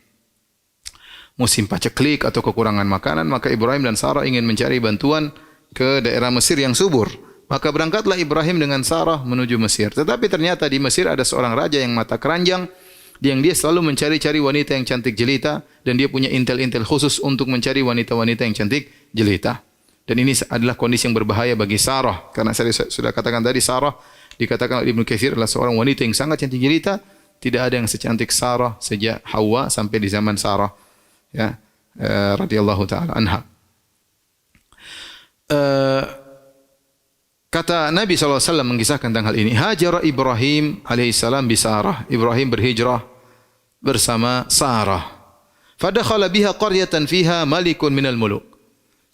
[SPEAKER 2] paceklik atau kekurangan makanan, maka Ibrahim dan Sarah ingin mencari bantuan ke daerah Mesir yang subur. Maka berangkatlah Ibrahim dengan Sarah menuju Mesir. Tetapi ternyata di Mesir ada seorang raja yang mata keranjang, yang dia selalu mencari-cari wanita yang cantik jelita, dan dia punya intel-intel khusus untuk mencari wanita-wanita yang cantik jelita. Dan ini adalah kondisi yang berbahaya bagi Sarah, karena saya sudah katakan tadi Sarah dikatakan oleh Ibnu Katsir adalah seorang wanita yang sangat cantik jelita. Tidak ada yang secantik Sarah sejak Hawa sampai di zaman Sarah. Ya, radhiyallahu taala anha. Kata Nabi SAW mengisahkan tentang hal ini. Hajara Ibrahim alaihissalam bi Sarah. Ibrahim berhijrah bersama Sarah. Fadakhala biha qaryatan fiha malikun minal muluk.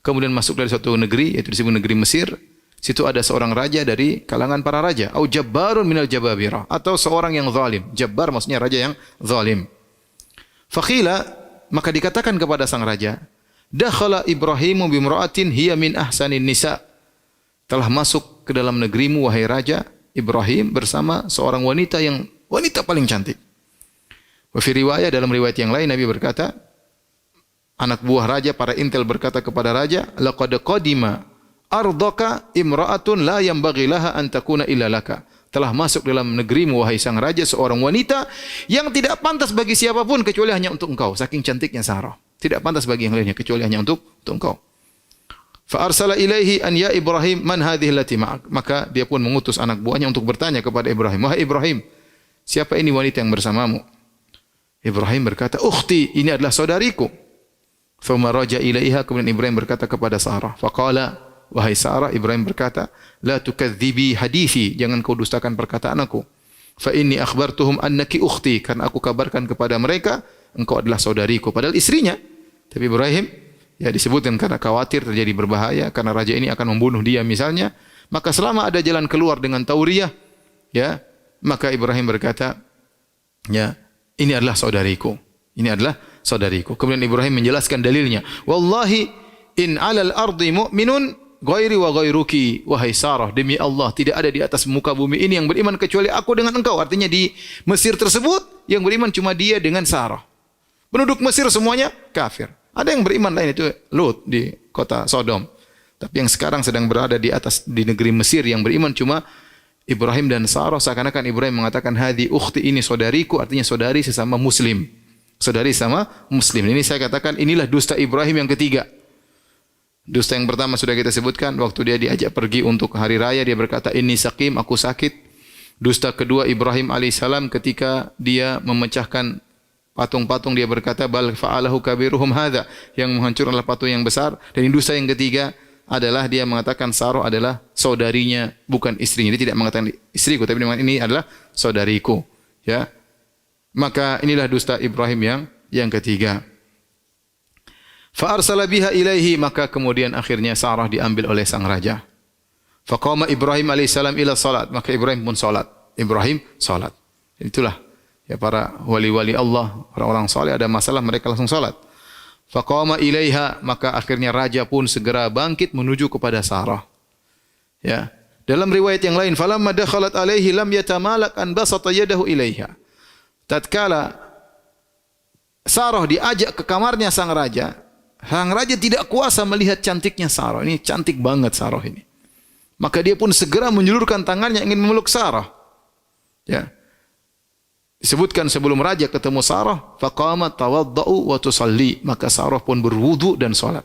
[SPEAKER 2] Kemudian masuk dari suatu negeri, yaitu disebut negeri Mesir. Situ ada seorang raja dari kalangan para raja. Au jabbarun minal jababirah. Atau seorang yang zalim. Jabbar maksudnya raja yang zalim. Fakhila, maka dikatakan kepada sang raja, dakhala Ibrahimu bimra'atin hiya min ahsanin nisa. Telah masuk ke dalam negerimu wahai raja Ibrahim bersama seorang wanita paling cantik. Wa fi riwayah, dalam riwayat yang lain Nabi berkata, anak buah raja, para intel berkata kepada raja, laqad qadima ardaka imra'atun la yanbaghi laha an takuna illa laka. Telah masuk dalam negerimu wahai sang raja seorang wanita yang tidak pantas bagi siapapun kecuali hanya untuk engkau. Saking cantiknya Sarah. Tidak pantas bagi yang lainnya kecuali hanya untuk engkau. Fa arsala ilaihi an ya Ibrahim man hadhihi allati ma'ak. Maka dia pun mengutus anak buahnya untuk bertanya kepada Ibrahim, wahai Ibrahim, siapa ini wanita yang bersamamu? Ibrahim berkata, ukhti, ini adalah saudariku. Thumma raja ilaiha, kemudian Ibrahim berkata kepada Sarah, faqala, wahai Sarah, Ibrahim berkata, la tukadzibi hadithi, jangan kau dustakan perkataan aku. Fa inni akhbartuhum annaki ukhti, karena aku kabarkan kepada mereka engkau adalah saudariku, padahal istrinya. Tapi Ibrahim ya disebutkan karena khawatir terjadi berbahaya, karena raja ini akan membunuh dia misalnya, maka selama ada jalan keluar dengan tauriyah, ya, maka Ibrahim berkata, ya, ini adalah saudariku. Ini adalah saudariku. Kemudian Ibrahim menjelaskan dalilnya. Wallahi in 'alal ardi mu'minun ghairi wa ghairuki. Wahai Sarah, demi Allah tidak ada di atas muka bumi ini yang beriman kecuali aku dengan engkau. Artinya di Mesir tersebut yang beriman cuma dia dengan Sarah. Penduduk Mesir semuanya kafir. Ada yang beriman lain, itu Lut di kota Sodom. Tapi yang sekarang sedang berada di negeri Mesir yang beriman cuma Ibrahim dan Sarah. Seakan-akan Ibrahim mengatakan hadhi ukhti, ini saudariku, artinya saudari sesama muslim. Saudari sama muslim. Ini saya katakan inilah dusta Ibrahim yang ketiga. Dusta yang pertama sudah kita sebutkan waktu dia diajak pergi untuk hari raya, dia berkata inni saqim, aku sakit. Dusta kedua Ibrahim alaihissalam ketika dia memecahkan patung-patung, dia berkata bal fa'alahu kabiruhum hadza, yang menghancurkan adalah patung yang besar. Dan dusta yang ketiga adalah dia mengatakan Sarah adalah saudarinya, bukan istrinya. Dia tidak mengatakan istriku, tapi dia mengatakan ini adalah saudariku. Ya, maka inilah dusta Ibrahim yang ketiga. Fa arsala biha ilaihi, maka kemudian akhirnya Sarah diambil oleh sang raja. Fa qama Ibrahim alaihissalam ila salat, maka Ibrahim pun salat. Ibrahim salat. Itulah ya para wali-wali Allah, orang-orang saleh ada masalah mereka langsung salat. Faqama ilaiha, maka akhirnya raja pun segera bangkit menuju kepada Sarah. Ya. Dalam riwayat yang lain, falamma dakhalat alaihi lam yatamalak an basata yadahu ilaiha. Tatkala Sarah diajak ke kamarnya sang raja tidak kuasa melihat cantiknya Sarah. Ini cantik banget Sarah ini. Maka dia pun segera menjulurkan tangannya ingin memeluk Sarah. Ya. disebutkan sebelum raja ketemu Sarah, faqamat tawaddau wa tusalli, maka Sarah pun berwudu dan salat.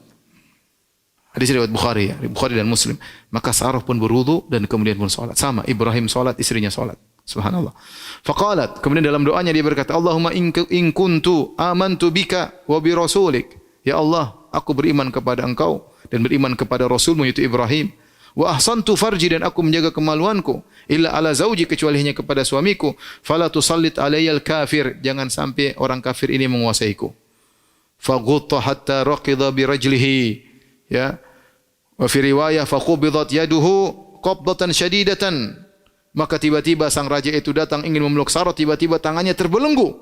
[SPEAKER 2] Hadis riwayat Bukhari, ya, Bukhari dan Muslim. Maka Sarah pun berwudu dan kemudian pun salat. Sama, Ibrahim salat, istrinya salat. Subhanallah. Faqalat, kemudian dalam doanya dia berkata, Allahumma in kuntu amantu bika wa bi rasulik. Ya Allah, aku beriman kepada Engkau dan beriman kepada Rasulmu yaitu Ibrahim. Wa ahsantu farji, dan aku menjaga kemaluanku, illa ala zauji, kecuali hanya kepada suamiku. Fala tusallit alayyal kafir, jangan sampai orang kafir ini menguasaiku. Faghutta hatta raqida bi rajlihi, ya. Wa fi riwayah faqubidat yaduhu qabdatan syadidatan, maka tiba-tiba sang raja itu datang ingin memeluk Sarah, tiba-tiba tangannya terbelenggu,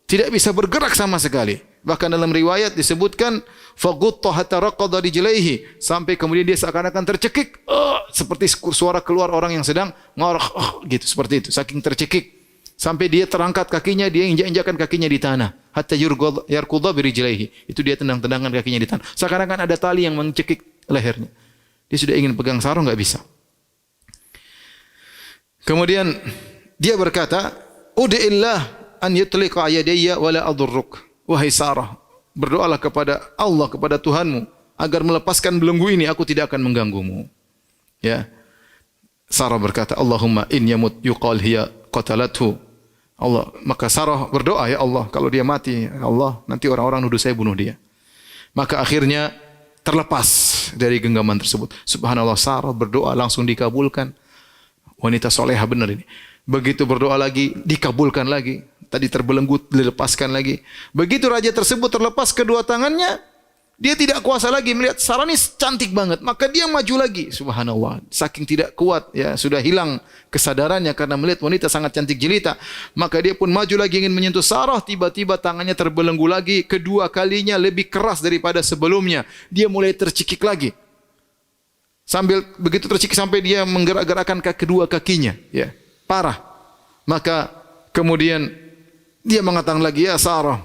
[SPEAKER 2] tidak bisa bergerak sama sekali. Bahkan dalam riwayat disebutkan faghutta hatta raqada rijlaihi, sampai kemudian dia seakan-akan tercekik, seperti suara keluar orang yang sedang ngorok, gitu, seperti itu, saking tercekik. Sampai dia terangkat kakinya, dia injak-injakan kakinya di tanah. Hatta yarqudha bi rijlaihi, itu dia tendang-tendangkan kakinya di tanah. Seakan-akan ada tali yang mencekik lehernya. Dia sudah ingin pegang Sarah, enggak bisa. Kemudian dia berkata, "Ud'illah an yutliqa yadayya wa la adurruk." Wahai Sarah, berdoalah kepada Allah, kepada Tuhanmu, agar melepaskan belenggu ini, aku tidak akan mengganggumu. Ya. Sarah berkata, Allahumma in yamut yuqal hiya qatalathu. Allah, maka Sarah berdoa, ya Allah, kalau dia mati, ya Allah, nanti orang-orang nuduh saya bunuh dia. Maka akhirnya terlepas dari genggaman tersebut. Subhanallah, Sarah berdoa langsung dikabulkan. Wanita soleha benar ini. Begitu berdoa lagi, dikabulkan lagi. Tadi terbelenggu, dilepaskan lagi. Begitu raja tersebut terlepas kedua tangannya, dia tidak kuasa lagi melihat Sarah ini cantik banget. Maka dia maju lagi. Subhanallah. Saking tidak kuat, ya, sudah hilang kesadarannya karena melihat wanita sangat cantik jelita. Maka dia pun maju lagi ingin menyentuh Sarah. Tiba-tiba tangannya terbelenggu lagi. Kedua kalinya lebih keras daripada sebelumnya. Dia mulai tercekik lagi. Sambil begitu tercekik sampai dia menggerak-gerakkan kedua kakinya. Ya, parah. Maka kemudian dia mengatakan lagi, ya Sarah,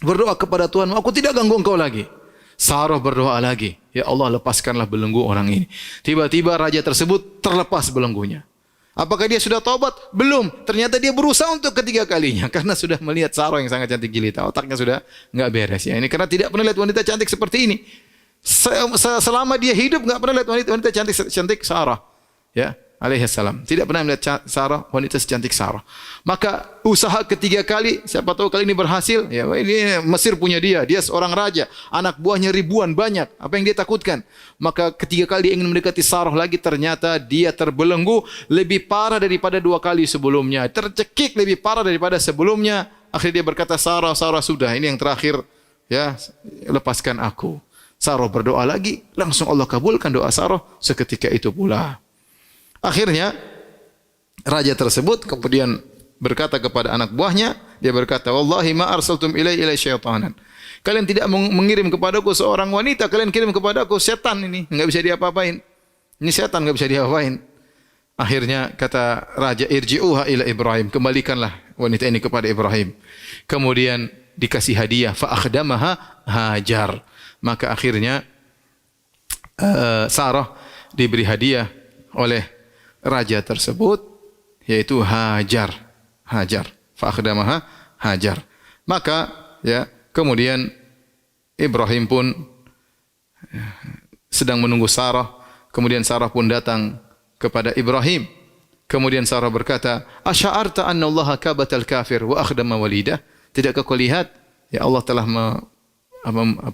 [SPEAKER 2] berdoa kepada Tuhan, aku tidak ganggu engkau lagi. Sarah berdoa lagi, ya Allah, lepaskanlah belenggu orang ini. Tiba-tiba raja tersebut terlepas belenggunya. Apakah dia sudah taubat? Belum. Ternyata dia berusaha untuk ketiga kalinya karena sudah melihat Sarah yang sangat cantik jelita. Otaknya sudah enggak beres, ya. Ini karena tidak pernah lihat wanita cantik seperti ini. Selama dia hidup enggak pernah lihat wanita cantik Sarah, ya. Alaihissalam. Tidak pernah melihat Sarah, wanita secantik Sarah. Maka usaha ketiga kali, siapa tahu kali ini berhasil. Ya, ini Mesir punya dia seorang raja, anak buahnya ribuan banyak. Apa yang dia takutkan? Maka ketiga kali dia ingin mendekati Sarah lagi, ternyata dia terbelenggu lebih parah daripada dua kali sebelumnya. Tercekik lebih parah daripada sebelumnya. Akhirnya dia berkata, Sarah, sudah, ini yang terakhir. Ya, lepaskan aku. Sarah berdoa lagi, langsung Allah kabulkan doa Sarah seketika itu pula. Akhirnya raja tersebut kemudian berkata kepada anak buahnya, dia berkata, wallahi ma arsaltum ilai syaitanan. Kalian tidak mengirim kepadaku seorang wanita, kalian kirim kepadaku setan ini, enggak bisa diapa-apain. Ini setan enggak bisa diapa-apain. Akhirnya kata raja, irji'uha ila Ibrahim, kembalikanlah wanita ini kepada Ibrahim. Kemudian dikasih hadiah, fa akhdamaha Hajar. Maka akhirnya Sarah diberi hadiah oleh raja tersebut, yaitu Hajar. Fa akhdamaha Hajar. Maka ya, kemudian Ibrahim pun sedang menunggu Sarah. Kemudian Sarah pun datang kepada Ibrahim. Kemudian Sarah berkata, asy'arta anna Allah kabatal kafir wa akhdama walidah? Tidakkah kau lihat, ya Allah telah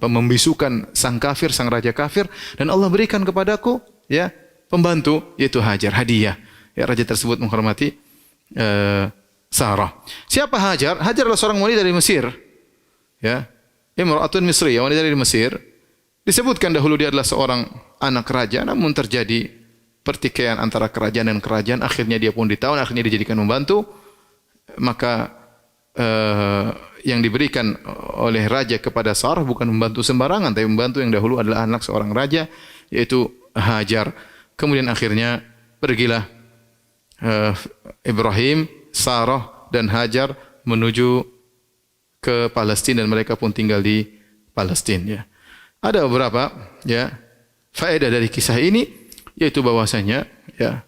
[SPEAKER 2] membisukan sang kafir, sang raja kafir, dan Allah berikan kepadaku, ya, pembantu, yaitu Hajar, hadiah. Ya, raja tersebut menghormati Sarah. Siapa Hajar? Hajar adalah seorang wanita dari Mesir. Ya, imra'atun Misriyah, wanita dari Mesir. Disebutkan dahulu dia adalah seorang anak raja, namun terjadi pertikaian antara kerajaan dan kerajaan. Akhirnya dia pun ditawan, akhirnya dijadikan membantu. Maka yang diberikan oleh raja kepada Sarah bukan membantu sembarangan, tapi membantu yang dahulu adalah anak seorang raja, yaitu Hajar. Kemudian akhirnya pergilah Ibrahim, Sarah dan Hajar menuju ke Palestina dan mereka pun tinggal di Palestina. Ya. Ada beberapa ya faedah dari kisah ini, yaitu bahwasanya ya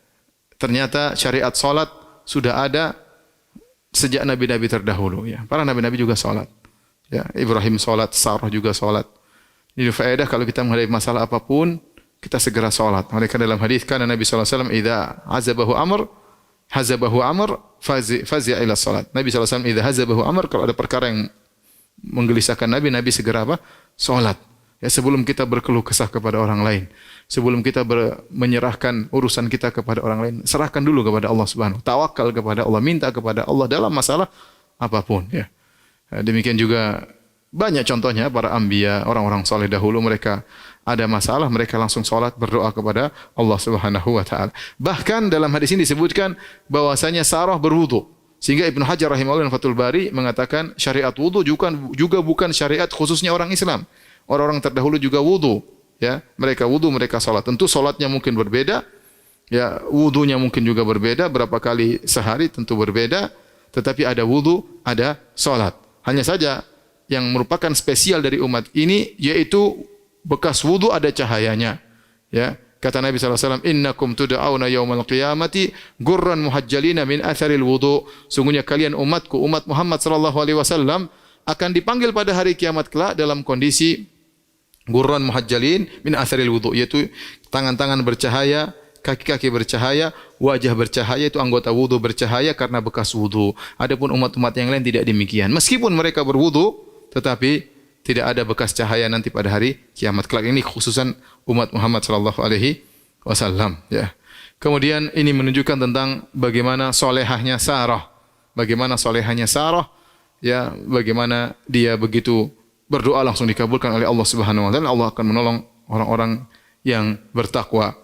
[SPEAKER 2] ternyata syariat salat sudah ada sejak nabi-nabi terdahulu ya. Para nabi-nabi juga salat. Ya, Ibrahim salat, Sarah juga salat. Jadi faedah kalau kita menghadapi masalah apapun, kita segera salat. Mereka dalam hadis kan Nabi sallallahu alaihi wasallam idza hazabahu amr fazi'a ila salat. Nabi sallallahu alaihi wasallam idza hazabahu amr, kalau ada perkara yang menggelisahkan Nabi, Nabi segera apa? Salat. Ya, sebelum kita berkeluh kesah kepada orang lain, sebelum kita menyerahkan urusan kita kepada orang lain, serahkan dulu kepada Allah Subhanahu. Tawakal kepada Allah, minta kepada Allah dalam masalah apapun ya. Demikian juga banyak contohnya para anbiya, orang-orang saleh dahulu, mereka ada masalah, mereka langsung salat berdoa kepada Allah Subhanahu wa taala. Bahkan dalam hadis ini disebutkan bahwasanya Sarah berwudu. Sehingga Ibnu Hajar rahimahullah Fathul Bari mengatakan syariat wudu juga bukan syariat khususnya orang Islam. Orang-orang terdahulu juga wudu, ya. Mereka wudu, mereka salat. Tentu salatnya mungkin berbeda, ya, wudunya mungkin juga berbeda, berapa kali sehari tentu berbeda, tetapi ada wudu, ada salat. Hanya saja yang merupakan spesial dari umat ini yaitu bekas wudu ada cahayanya, ya. Kata Nabi sallallahu alaihi wasallam, "Innakum tud'auna yaumal qiyamati gurran muhajjalina min atharil wudu." Sungguhnya kalian umatku, umat Muhammad sallallahu alaihi wasallam akan dipanggil pada hari kiamat kelak dalam kondisi gurran muhajjalin min atharil wudu, yaitu tangan-tangan bercahaya, kaki-kaki bercahaya, wajah bercahaya, itu anggota wudu bercahaya karena bekas wudu. Adapun umat-umat yang lain tidak demikian. Meskipun mereka berwudu, tetapi tidak ada bekas cahaya nanti pada hari kiamat kelak. Ini khususan umat Muhammad sallallahu alaihi wasallam, ya. Kemudian ini menunjukkan tentang bagaimana solehahnya Sarah. Bagaimana solehahnya Sarah, ya, bagaimana dia begitu berdoa langsung dikabulkan oleh Allah Subhanahu wa taala. Allah akan menolong orang-orang yang bertakwa.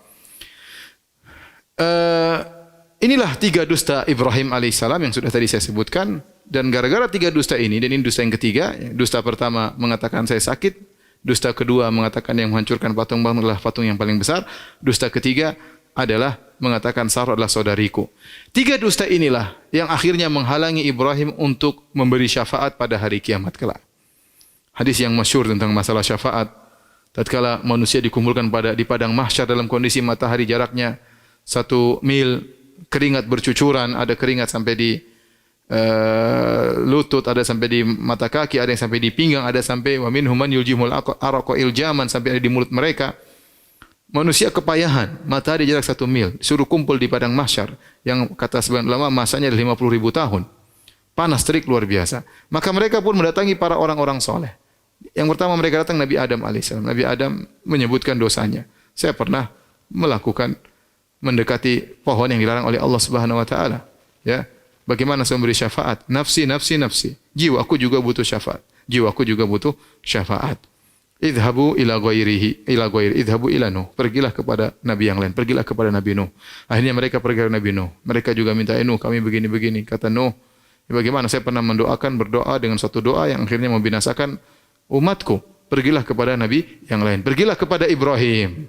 [SPEAKER 2] Inilah 3 dusta Ibrahim alaihissalam yang sudah tadi saya sebutkan. Dan gara-gara 3 dusta ini, dan ini dusta yang ketiga, dusta pertama mengatakan saya sakit, dusta kedua mengatakan yang menghancurkan patung adalah patung yang paling besar, dusta ketiga adalah mengatakan Sarah adalah saudariku. 3 dusta inilah yang akhirnya menghalangi Ibrahim untuk memberi syafaat pada hari kiamat kelak. Hadis yang masyhur tentang masalah syafaat, tatkala manusia dikumpulkan di padang mahsyar dalam kondisi matahari jaraknya 1 mil, keringat bercucuran, ada keringat sampai di lutut, ada sampai di mata kaki, ada yang sampai di pinggang, ada sampai wa minhum man yuljimul araqa iljaman, sampai ada di mulut mereka. Manusia kepayahan, matahari jarak 1 mil, suruh kumpul di padang mahsyar yang kata sebagian ulama masanya 50.000 tahun. Panas terik luar biasa. Maka mereka pun mendatangi para orang-orang soleh. Yang pertama mereka datang Nabi Adam alaihissalam. Nabi Adam menyebutkan dosanya. Saya pernah mendekati pohon yang dilarang oleh Allah Subhanahu wa taala. Ya. Bagaimana saya memberi syafaat? Nafsi, nafsi, nafsi. Jiwaku juga butuh syafaat. Jiwaku juga butuh syafaat. Idhabu ila ghairihi, idhabu ila Nuh. Pergilah kepada nabi yang lain, pergilah kepada Nabi Nuh. Akhirnya mereka pergi ke Nabi Nuh. Mereka juga minta, Nuh, kami begini-begini. Kata Nuh, bagaimana saya pernah berdoa dengan suatu doa yang akhirnya membinasakan umatku. Pergilah kepada nabi yang lain. Pergilah kepada Ibrahim.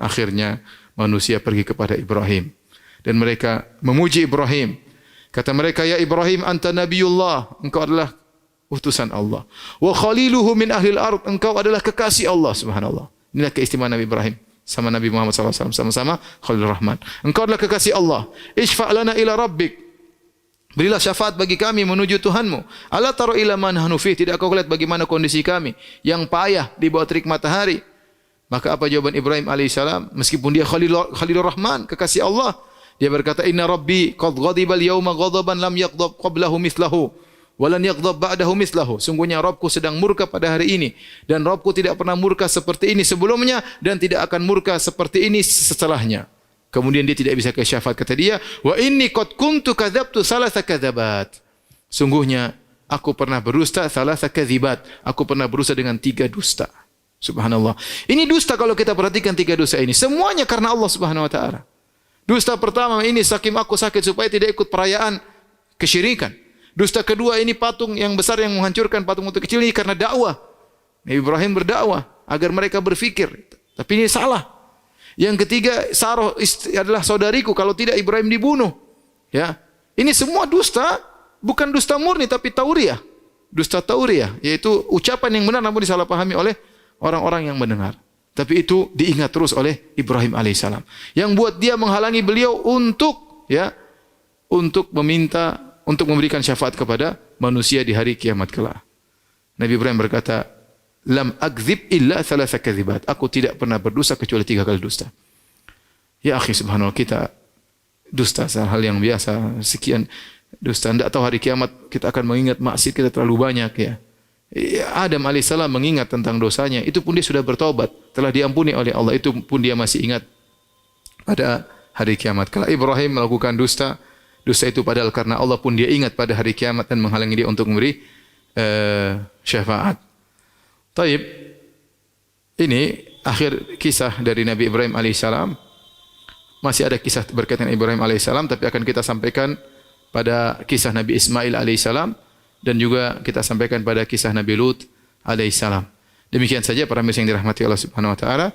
[SPEAKER 2] Akhirnya manusia pergi kepada Ibrahim. Dan mereka memuji Ibrahim. Kata mereka, ya Ibrahim, anta nabiyullah. Engkau adalah utusan Allah. Wa khaliluhu min ahlil ard. Engkau adalah kekasih Allah, subhanallah. Inilah keistimewaan Nabi Ibrahim sama Nabi Muhammad SAW. Sama-sama Khalilur Rahman. Engkau adalah kekasih Allah. Ishfa' lana ila rabbik. Berilah syafaat bagi kami menuju Tuhanmu. Ala taro ila man nahnu fi. Tidak kau lihat bagaimana kondisi kami yang payah di bawah terik matahari. Maka apa jawaban Ibrahim alaihissalam? Meskipun dia Khalilur Rahman, kekasih Allah, dia berkata, inna rabbi qad ghadibal yawma ghadaban lam yaghdab qablahu mithlahu wa lan yaghdab ba'dahu mithlahu. Sungguhnya Rabbku sedang murka pada hari ini, dan Rabbku tidak pernah murka seperti ini sebelumnya dan tidak akan murka seperti ini setelahnya. Kemudian dia tidak bisa ke syafaat, kata dia, wa inni qad kuntu kadzabtu salasa kadzabat. Sungguhnya aku pernah berdusta salasa kadzibat. Aku pernah berdusta dengan 3 dusta. Subhanallah. Ini dusta kalau kita perhatikan 3 dosa ini. Semuanya karena Allah Subhanahu wa taala. Dusta pertama ini saking aku sakit supaya tidak ikut perayaan kesyirikan. Dusta kedua ini patung yang besar yang menghancurkan patung kecil ini karena dakwah. Nabi Ibrahim berdakwah agar mereka berfikir. Tapi ini salah. Yang ketiga, Sarah adalah saudariku, kalau tidak Ibrahim dibunuh. Ya. Ini semua dusta, bukan dusta murni tapi tauriah. Dusta tauriah, yaitu ucapan yang benar namun disalahpahami oleh orang-orang yang mendengar. Tapi itu diingat terus oleh Ibrahim alaihissalam. Yang buat dia menghalangi beliau untuk meminta untuk memberikan syafaat kepada manusia di hari kiamat kelak. Nabi Ibrahim berkata, lam akdzib illa thalatha kadzibat. Aku tidak pernah berdusta kecuali 3 kali dusta. Ya akhi, subhanallah, kita dusta hal yang biasa, sekian dusta. Tidak tahu hari kiamat kita akan mengingat maksiat kita terlalu banyak ya. Adam alaihissalam mengingat tentang dosanya, itu pun dia sudah bertobat, telah diampuni oleh Allah, itu pun dia masih ingat pada hari kiamat. Kalau Ibrahim melakukan dusta itu padahal karena Allah pun dia ingat pada hari kiamat dan menghalangi dia untuk memberi syafaat. Taib, ini akhir kisah dari Nabi Ibrahim alaihissalam. Masih ada kisah berkaitan Ibrahim alaihissalam, tapi akan kita sampaikan pada kisah Nabi Ismail alaihissalam dan juga kita sampaikan pada kisah Nabi Lut alaihissalam. Demikian saja para mirsa yang dirahmati Allah Subhanahu wa taala.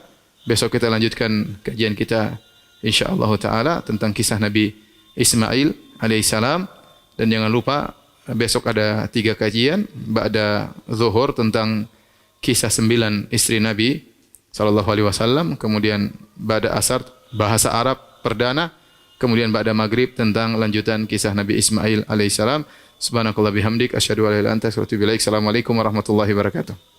[SPEAKER 2] Besok kita lanjutkan kajian kita insyaallah taala tentang kisah Nabi Ismail alaihissalam, dan jangan lupa besok ada 3 kajian ba'da zuhur tentang kisah 9 istri Nabi sallallahu alaihi wasallam, kemudian ba'da asar bahasa Arab perdana, kemudian ba'da maghrib tentang lanjutan kisah Nabi Ismail alaihissalam. Subhanakallah bihamdik asyhadu an la ilaha illa anta astaghfiruka wa atubu ilaik. Assalamualaikum warahmatullahi wabarakatuh.